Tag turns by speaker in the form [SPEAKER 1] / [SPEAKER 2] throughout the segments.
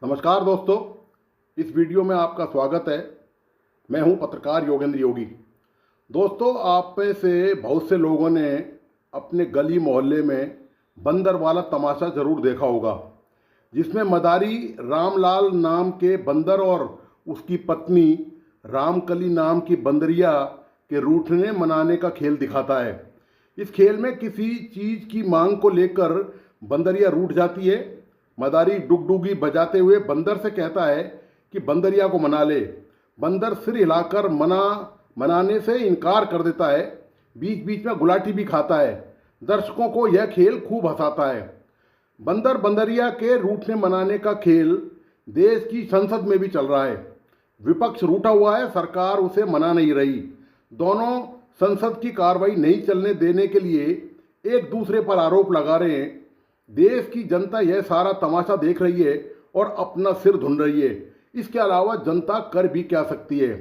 [SPEAKER 1] नमस्कार दोस्तों, इस वीडियो में आपका स्वागत है। मैं हूं पत्रकार योगेंद्र योगी। दोस्तों, आप में से बहुत से लोगों ने अपने गली मोहल्ले में बंदर वाला तमाशा ज़रूर देखा होगा, जिसमें मदारी रामलाल नाम के बंदर और उसकी पत्नी रामकली नाम की बंदरिया के रूठने मनाने का खेल दिखाता है। इस खेल में किसी चीज़ की मांग को लेकर बंदरिया रूठ जाती है। मदारी डुगडुगी बजाते हुए बंदर से कहता है कि बंदरिया को मना ले। बंदर सिर हिलाकर मनाने से इनकार कर देता है। बीच बीच में गुलाटी भी खाता है। दर्शकों को यह खेल खूब हंसाता है। बंदर बंदरिया के रूठने मनाने का खेल देश की संसद में भी चल रहा है। विपक्ष रूठा हुआ है, सरकार उसे मना नहीं रही। दोनों संसद की कार्रवाई नहीं चलने देने के लिए एक दूसरे पर आरोप लगा रहे हैं। देश की जनता यह सारा तमाशा देख रही है और अपना सिर धुन रही है। इसके अलावा जनता कर भी क्या सकती है?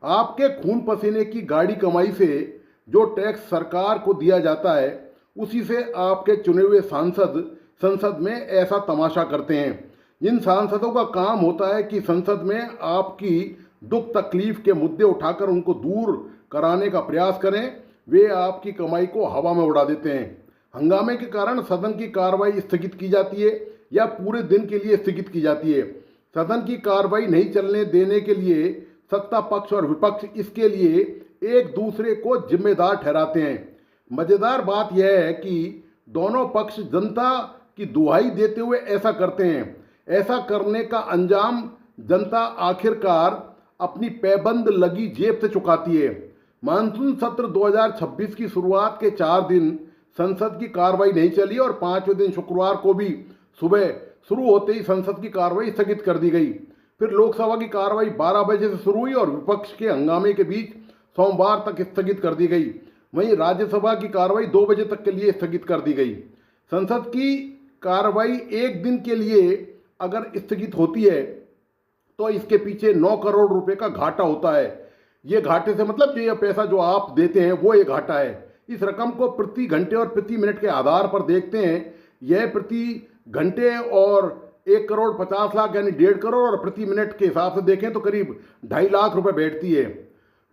[SPEAKER 1] आपके खून पसीने की गाड़ी कमाई से जो टैक्स सरकार को दिया जाता है, उसी से आपके चुने हुए सांसद संसद में ऐसा तमाशा करते हैं। जिन सांसदों का काम होता है कि संसद में आपकी दुख तकलीफ के मुद्दे उठाकर उनको दूर कराने का प्रयास करें, वे आपकी कमाई को हवा में उड़ा देते हैं। हंगामे के कारण सदन की कार्रवाई स्थगित की जाती है या पूरे दिन के लिए स्थगित की जाती है। सदन की कार्रवाई नहीं चलने देने के लिए सत्ता पक्ष और विपक्ष इसके लिए एक दूसरे को जिम्मेदार ठहराते हैं। मजेदार बात यह है कि दोनों पक्ष जनता की दुहाई देते हुए ऐसा करते हैं। ऐसा करने का अंजाम जनता आखिरकार अपनी पैबंद लगी जेब से चुकाती है। मानसून सत्र 2026 की शुरुआत के 4 दिन संसद की कार्रवाई नहीं चली और 5वें दिन शुक्रवार को भी सुबह शुरू होते ही संसद की कार्रवाई स्थगित कर दी गई। फिर लोकसभा की कार्रवाई 12 बजे से शुरू हुई और विपक्ष के हंगामे के बीच सोमवार तक स्थगित कर दी गई। वहीं राज्यसभा की कार्रवाई 2 बजे तक के लिए स्थगित कर दी गई। संसद की कार्रवाई एक दिन के लिए अगर स्थगित होती है तो इसके पीछे 9 करोड़ रुपए का घाटा होता है। ये घाटे से मतलब ये पैसा जो आप देते हैं वो ये घाटा है। इस रकम को प्रति घंटे और प्रति मिनट के आधार पर देखते हैं। यह प्रति घंटे और 1,50,00,000 यानी 1.5 करोड़ और प्रति मिनट के हिसाब से देखें तो करीब 2.5 लाख रुपए बैठती है।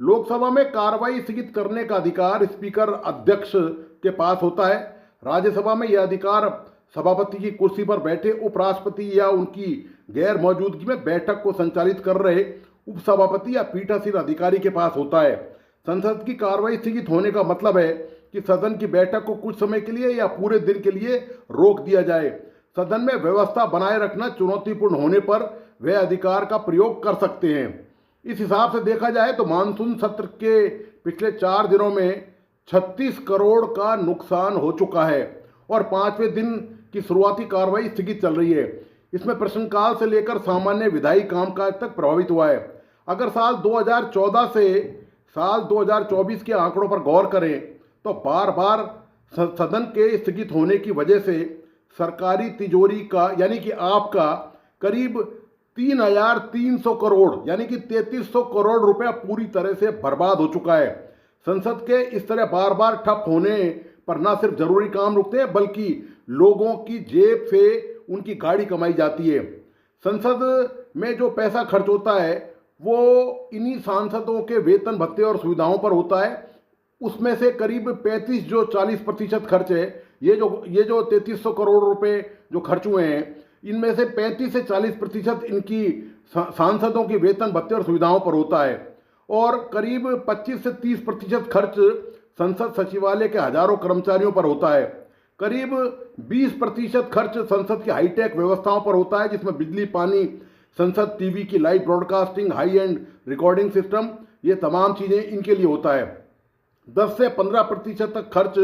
[SPEAKER 1] लोकसभा में कार्रवाई स्थगित करने का अधिकार स्पीकर अध्यक्ष के पास होता है। राज्यसभा में यह अधिकार सभापति की कुर्सी पर बैठे उपराष्ट्रपति या उनकी गैर मौजूदगी में बैठक को संचालित कर रहे उपसभापति या पीठासीन अधिकारी के पास होता है। संसद की कार्रवाई स्थगित होने का मतलब है कि सदन की बैठक को कुछ समय के लिए या पूरे दिन के लिए रोक दिया जाए। सदन में व्यवस्था बनाए रखना चुनौतीपूर्ण होने पर वे अधिकार का प्रयोग कर सकते हैं। इस हिसाब से देखा जाए तो मानसून सत्र के पिछले 4 दिनों में 36 करोड़ का नुकसान हो चुका है और 5वें दिन की शुरुआती कार्रवाई स्थगित चल रही है। इसमें प्रश्नकाल से लेकर सामान्य विधायी कामकाज तक प्रभावित हुआ है। अगर साल 2014 से साल 2024 के आंकड़ों पर गौर करें तो बार बार सदन के स्थगित होने की वजह से सरकारी तिजोरी का यानी कि आपका करीब 3,300 करोड़ यानी कि 3,300 करोड़ रुपया पूरी तरह से बर्बाद हो चुका है। संसद के इस तरह बार बार ठप होने पर न सिर्फ जरूरी काम रुकते हैं बल्कि लोगों की जेब से उनकी गाड़ी कमाई जाती है। संसद में जो पैसा खर्च होता है वो इन्हीं सांसदों के वेतन भत्ते और सुविधाओं पर होता है। उसमें से करीब 40% खर्च है। ये जो 3,300 करोड़ रुपए जो खर्च हुए हैं, इनमें से 35 से 40% इनकी सांसदों की वेतन भत्ते और सुविधाओं पर होता है और करीब 25 से 30% खर्च संसद सचिवालय के हजारों कर्मचारियों पर होता है। करीब 20% खर्च संसद की हाईटेक व्यवस्थाओं पर होता है, जिसमें बिजली, पानी, संसद टीवी की live broadcasting, high and recording system, ये तमाम चीज़ें इनके लिए होता है। 10 से 15% तक खर्च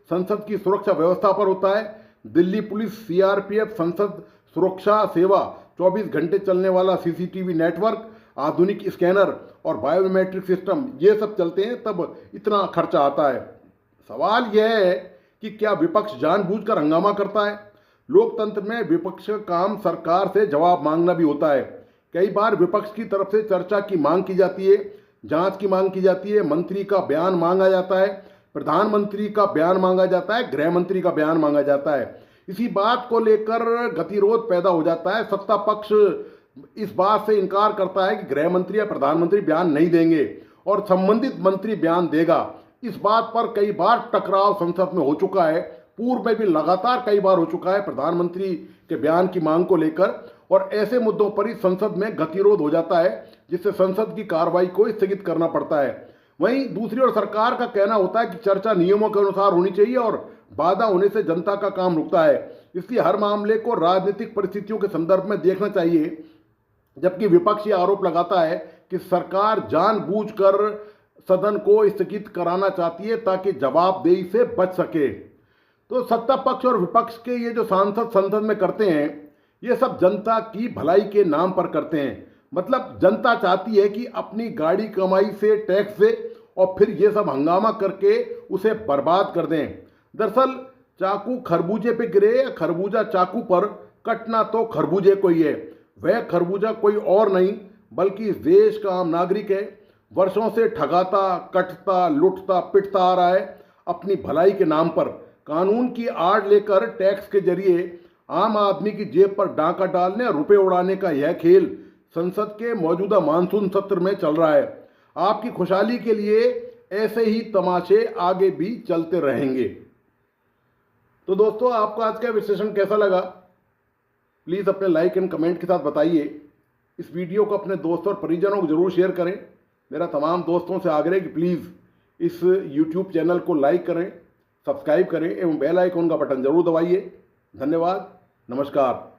[SPEAKER 1] संसद की सुरक्षा व्यवस्था पर होता है। दिल्ली पुलिस, सीआरपीएफ, संसद सुरक्षा सेवा, 24 घंटे चलने वाला सीसीटीवी नेटवर्क, आधुनिक स्कैनर और बायोमेट्रिक सिस्टम, ये सब चलते हैं तब इतना खर्चा आता है। सवाल यह है कि क्या विपक्ष जानबूझकर हंगामा करता है? लोकतंत्र में विपक्ष का काम सरकार से जवाब मांगना भी होता है। कई बार विपक्ष की तरफ से चर्चा की मांग की जाती है, जांच की मांग की जाती है, मंत्री का बयान मांगा जाता है, प्रधानमंत्री का बयान मांगा जाता है, गृह मंत्री का बयान मांगा जाता है। इसी बात को लेकर गतिरोध पैदा हो जाता है। सत्ता पक्ष इस बात से इनकार करता है कि गृह मंत्री या प्रधानमंत्री बयान नहीं देंगे और संबंधित मंत्री बयान देगा। इस बात पर कई बार टकराव संसद में हो चुका है, पूर्व में भी लगातार कई बार हो चुका है प्रधानमंत्री के बयान की मांग को लेकर, और ऐसे मुद्दों पर ही संसद में गतिरोध हो जाता है, जिससे संसद की कार्रवाई को स्थगित करना पड़ता है। वहीं दूसरी ओर सरकार का कहना होता है कि चर्चा नियमों के अनुसार होनी चाहिए और बाधा होने से जनता का काम रुकता है, इसलिए हर मामले को राजनीतिक परिस्थितियों के संदर्भ में देखना चाहिए। जबकि विपक्ष ये आरोप लगाता है कि सरकार जानबूझकर सदन को स्थगित कराना चाहती है ताकि जवाबदेही से बच सके। तो सत्ता पक्ष और विपक्ष के ये जो सांसद संसद में करते हैं, ये सब जनता की भलाई के नाम पर करते हैं। मतलब जनता चाहती है कि अपनी गाड़ी कमाई से टैक्स दे और फिर ये सब हंगामा करके उसे बर्बाद कर दें। दरअसल चाकू खरबूजे पे गिरे या खरबूजा चाकू पर, कटना तो खरबूजे को ही है। वह खरबूजा कोई और नहीं बल्कि इस देश का आम नागरिक है। वर्षों से ठगाता, कटता, लुटता, पिटता आ रहा है अपनी भलाई के नाम पर। कानून की आड़ लेकर टैक्स के जरिए आम आदमी की जेब पर डांका डालने और रुपए उड़ाने का यह खेल संसद के मौजूदा मानसून सत्र में चल रहा है। आपकी खुशहाली के लिए ऐसे ही तमाशे आगे भी चलते रहेंगे। तो दोस्तों, आपको आज का विश्लेषण कैसा लगा? प्लीज़ अपने लाइक एंड कमेंट के साथ बताइए। इस वीडियो को अपने दोस्तों और परिजनों को जरूर शेयर करें। मेरा तमाम दोस्तों से आग्रह है कि प्लीज़ इस यूट्यूब चैनल को लाइक करें, सब्सक्राइब करें एवं बेल आइकन का बटन जरूर दबाइए। धन्यवाद, नमस्कार।